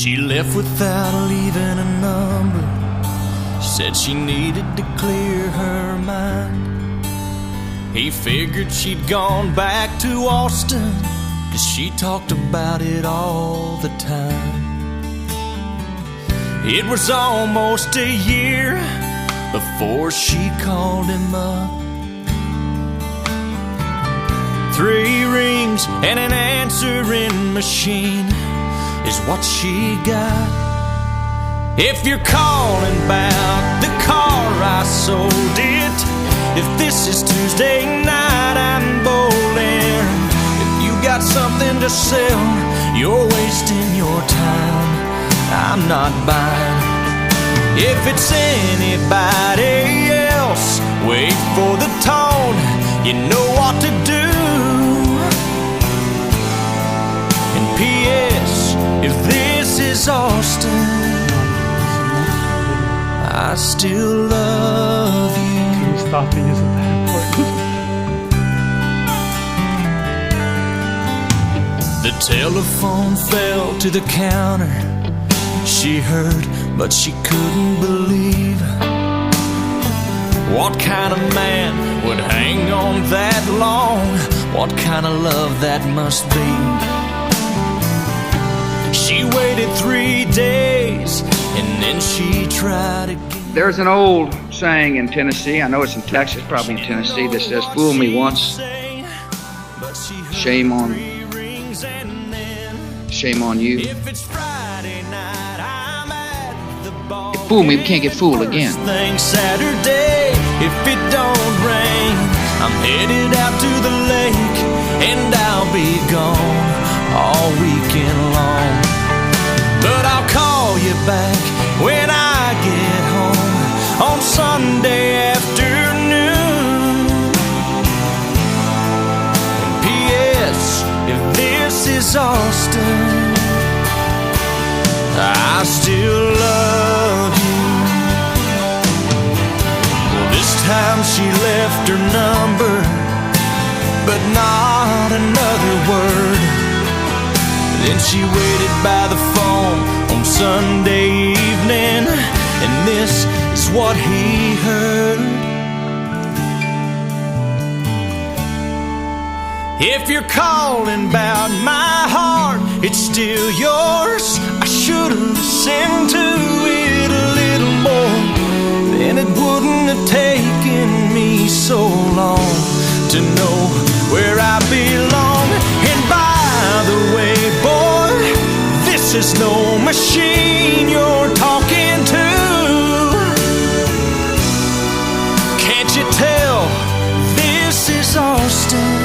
She left without leaving a number. Said she needed to clear her mind. He figured she'd gone back to Austin, 'cause she talked about it all the time. It was almost a year before she called him up. 3 rings and an answering machine is what she got. If you're calling about the car I sold it, if this is Tuesday night I'm bowling, if you got something to sell, you're wasting your time, I'm not buying. If it's anybody else, wait for the tone, you know what to do. And P.S. if this is Austin, I still love you. Stopping isn't that important. The telephone fell to the counter. She heard, but she couldn't believe. What kind of man would hang on that long? What kind of love that must be? She waited 3 days, and then she tried again. There's an old saying in Tennessee, I know it's in Texas, probably in Tennessee, that says, "Fool me once, shame on you." Fool me, we can't get fooled again. Saturday, if it don't rain, I'm headed out to the lake, and I'll be gone all weekend long. But I'll call you back when I get home on Sunday afternoon. And P.S. if this is Austin, I still love you. Well, this time she left her number, but not another word. Then she waited by the phone on Sunday evening, and this is what he heard. If you're calling about my heart, it's still yours. I should've listened to it a little more, then it wouldn't have taken me so long to know where I belong. And by the way, boy, this is no machine you're talking to. Can't you tell this is Austin?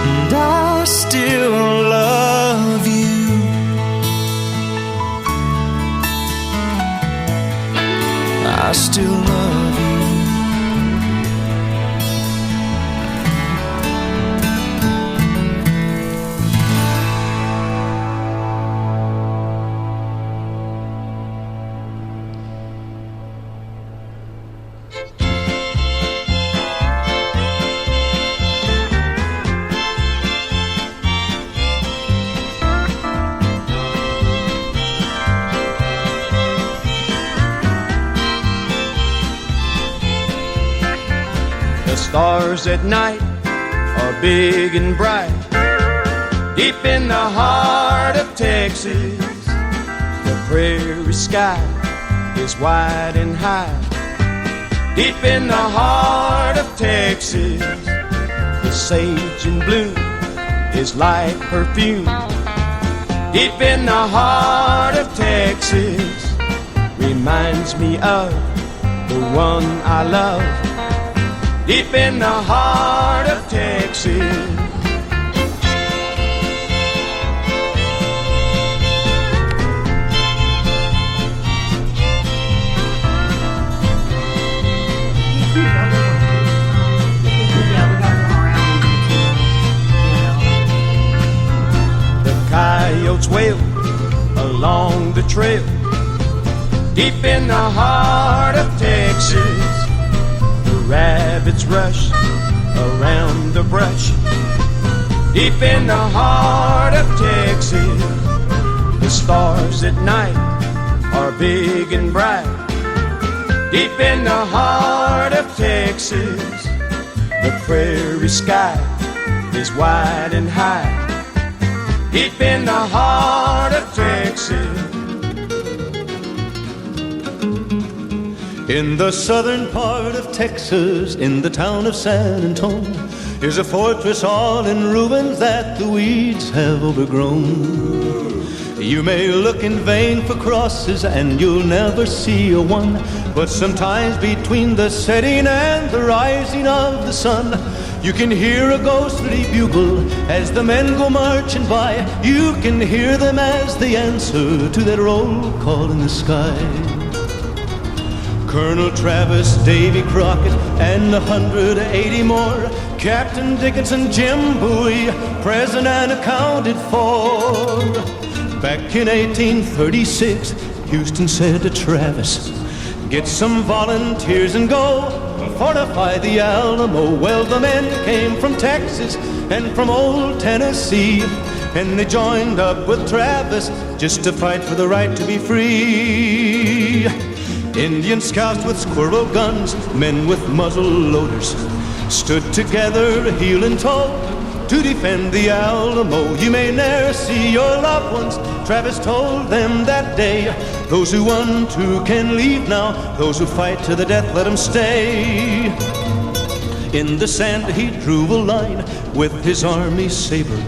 And I still love you. I still love you. The stars at night are big and bright. Deep in the heart of Texas, the prairie sky is wide and high. Deep in the heart of Texas, the sage and bloom is like perfume. Deep in the heart of Texas, reminds me of the one I love. Deep in the heart of Texas. The coyotes wail along the trail. Deep in the heart of Texas, rabbits rush around the brush. Deep in the heart of Texas, stars at night are big and bright. Deep in the heart of Texas, the prairie sky is wide and high. Deep in the heart of Texas. In the southern part of Texas, in the town of San Antonio, is a fortress all in ruins that the weeds have overgrown. You may look in vain for crosses and you'll never see a one, but sometimes between the setting and the rising of the sun, you can hear a ghostly bugle as the men go marching by. You can hear them as they answer to that roll call in the sky. Colonel Travis, Davy Crockett, and 180 more, Captain Dickinson, Jim Bowie, present and accounted for. Back in 1836, Houston said to Travis, get some volunteers and go fortify the Alamo. Well, the men came from Texas and from old Tennessee, and they joined up with Travis just to fight for the right to be free. Indian scouts with squirrel guns, men with muzzle loaders, stood together heel and toe to defend the Alamo. You may ne'er see your loved ones, Travis told them that day. Those who want to can leave now, those who fight to the death, let them stay. In the sand he drew a line with his army saber.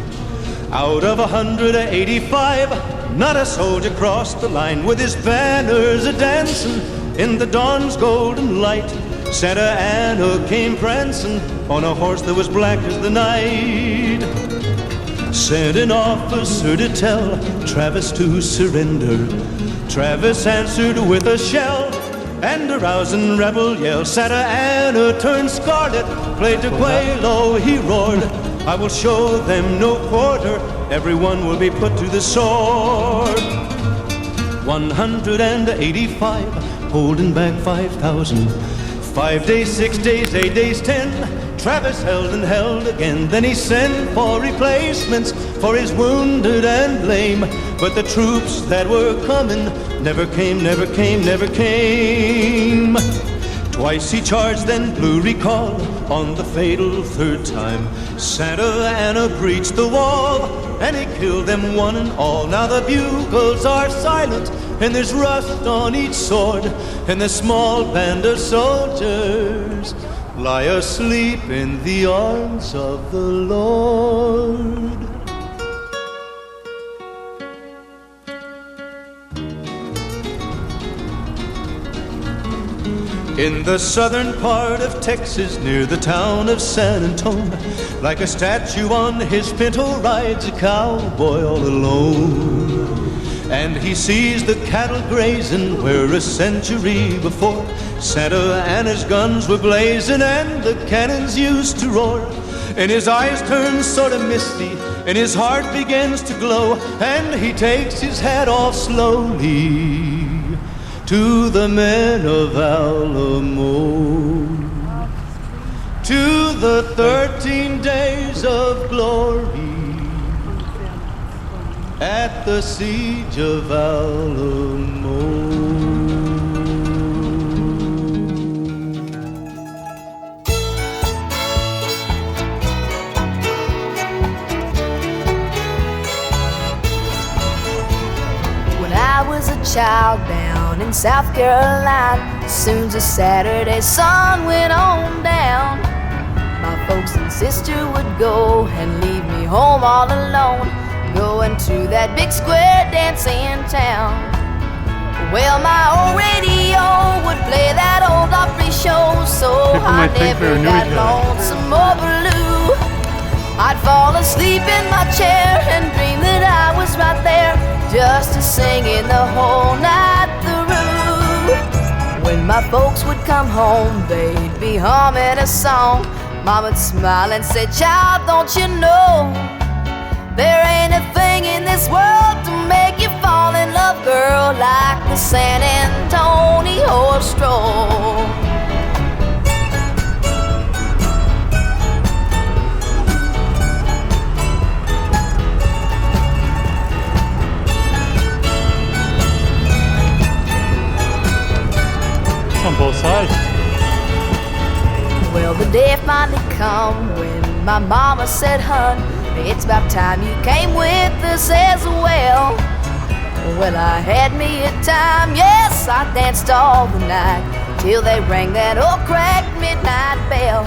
Out of 185, not a soldier crossed the line. With his banners a-dancing in the dawn's golden light, Santa Anna came prancing on a horse that was black as the night. Sent an officer to tell Travis to surrender. Travis answered with a shell and a rousing rebel yell. Santa Anna turned scarlet, played to Quelo, he roared, I will show them no quarter, everyone will be put to the sword. 185, holding back 5,000. 5 days, 6 days, 8 days, 10, Travis held and held again. Then he sent for replacements for his wounded and lame. But the troops that were coming never came, never came, never came. Twice he charged, then blew recall. On the fatal third time, Santa Anna breached the wall, and he killed them one and all. Now the bugles are silent, and there's rust on each sword, and the small band of soldiers lie asleep in the arms of the Lord. In the southern part of Texas, near the town of San Antonio, like a statue on his pinto rides a cowboy all alone. And he sees the cattle grazing where a century before Santa Anna's guns were blazing and the cannons used to roar. And his eyes turn sort of misty and his heart begins to glow, and he takes his hat off slowly to the men of Alamo, to the 13 days of glory at the siege of Alamo. When I was a child down in South Carolina, as soon as the Saturday sun went on down, my folks and sister would go and leave me home all alone, going to that big square dance in town. Well, my old radio would play that old Opry show, so I never got lonesome or blue. I'd fall asleep in my chair and dream that I was right there, just singing the whole night through. When my folks would come home, they'd be humming a song. Mom would smile and say, child, don't you know there ain't a thing in this world to make you fall in love, girl, like the San Antonio stroll. outside. Well, the day finally come when my mama said, "Hun, it's about time you came with us as well." Well, I had me a time, yes, I danced all the night till they rang that old cracked midnight bell.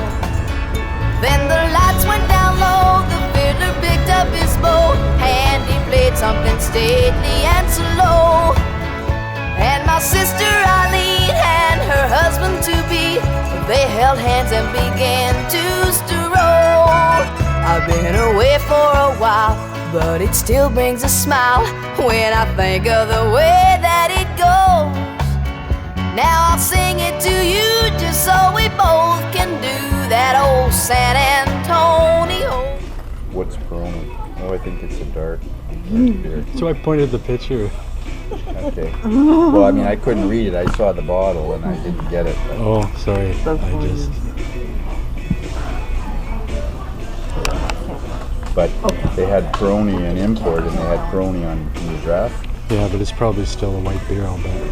Then the lights went down low, the fiddler picked up his bow, and he played something stately and slow. And my sister Eileen and her husband to-be, they held hands and began to stroll. I've been away for a while, but it still brings a smile when I think of the way that it goes. Now I'll sing it to you just so we both can do that old San Antonio. What's Peroni? Oh, I think it's a dark beer. So I pointed the picture. Okay. Well, I mean, I couldn't read it. I saw the bottle and I didn't get it. But Oh, sorry. But they had Peroni in import and they had Peroni in the draft. Yeah, but it's probably still a white beer, I'll bet.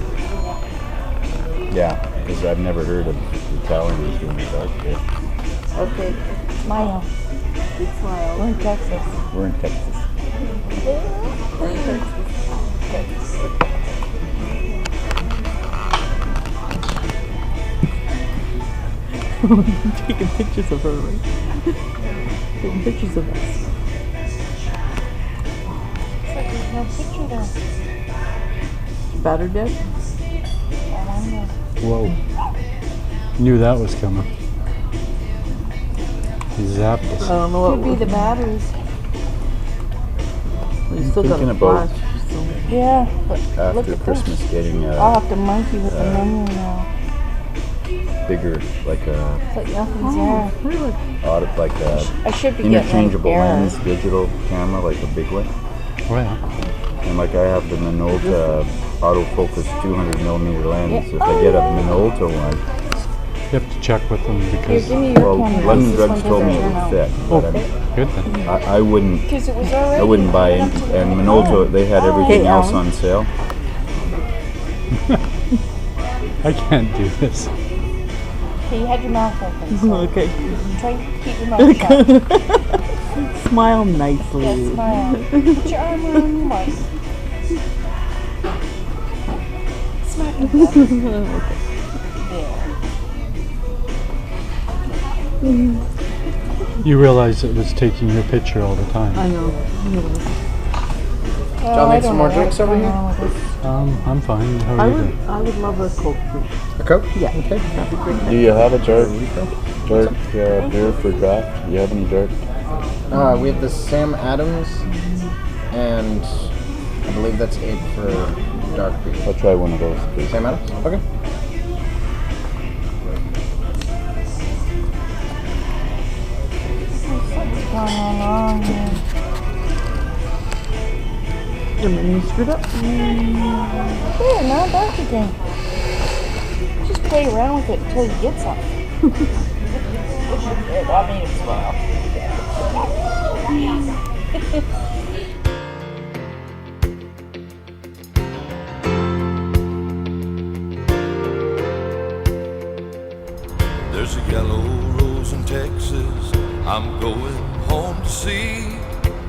Yeah, because I've never heard of Italians doing a dark beer. Okay, smile. Big smile. We're in Texas. We're in Texas. We're in Texas. Taking pictures of her, right? Taking pictures of us. It's like there's no picture there. Battered dead? Whoa. Knew that was coming. He zapped us. I don't know what could be the batteries. We still got Thinking a about flash. Yeah, but look after at Christmas this. getting I'll have to monkey with the menu now. bigger, like a It's like nothing's there. Really? like a I should be interchangeable getting an lens digital camera, like a big one. Wow. And like I have the Minolta autofocus 200mm lens. If I get a Minolta one, You have to check with them Here, because. give me your well, camera. London This Drugs one told me it doesn't would turn fit, Oh, but good then. I wouldn't. Because it was already. I wouldn't buy any. And Minolta, they had everything Hey, else Alan. on sale. I can't do this. Okay, you had your mouth open. So Okay. try to keep your mouth shut. Smile nicely. Yes, smile. Put your arm around your mouth. Smack your mouth. You realize it was taking your picture all the time. I know. Well, make some more drinks over here? I'm fine. How I are you would, doing? I would love a Coke, please. A Coke? Yeah. Okay. That'd be great. Do you have a dark beer for draft? Do you have any dark? We have the Sam Adams, and I believe that's it for dark beer. I'll try one of those, please. Sam Adams? Okay. What's going on here? The menu screwed up. There, now back again. Just play around with it until you get something. That made him smile. There's a yellow rose in Texas I'm going home to see.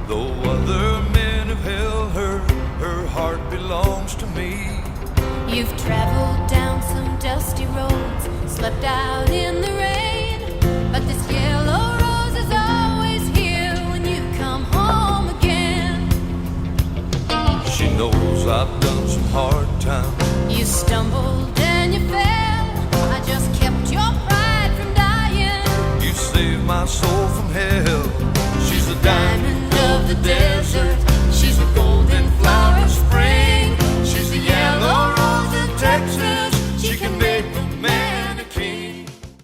Though other men have held her, her heart belongs to me. You've traveled down some dusty roads, slept out in the rain, but this yellow rose is always here when you come home again. She knows I've done some hard times. You stumbled and you fell, I just kept your pride from dying. You saved my soul from hell.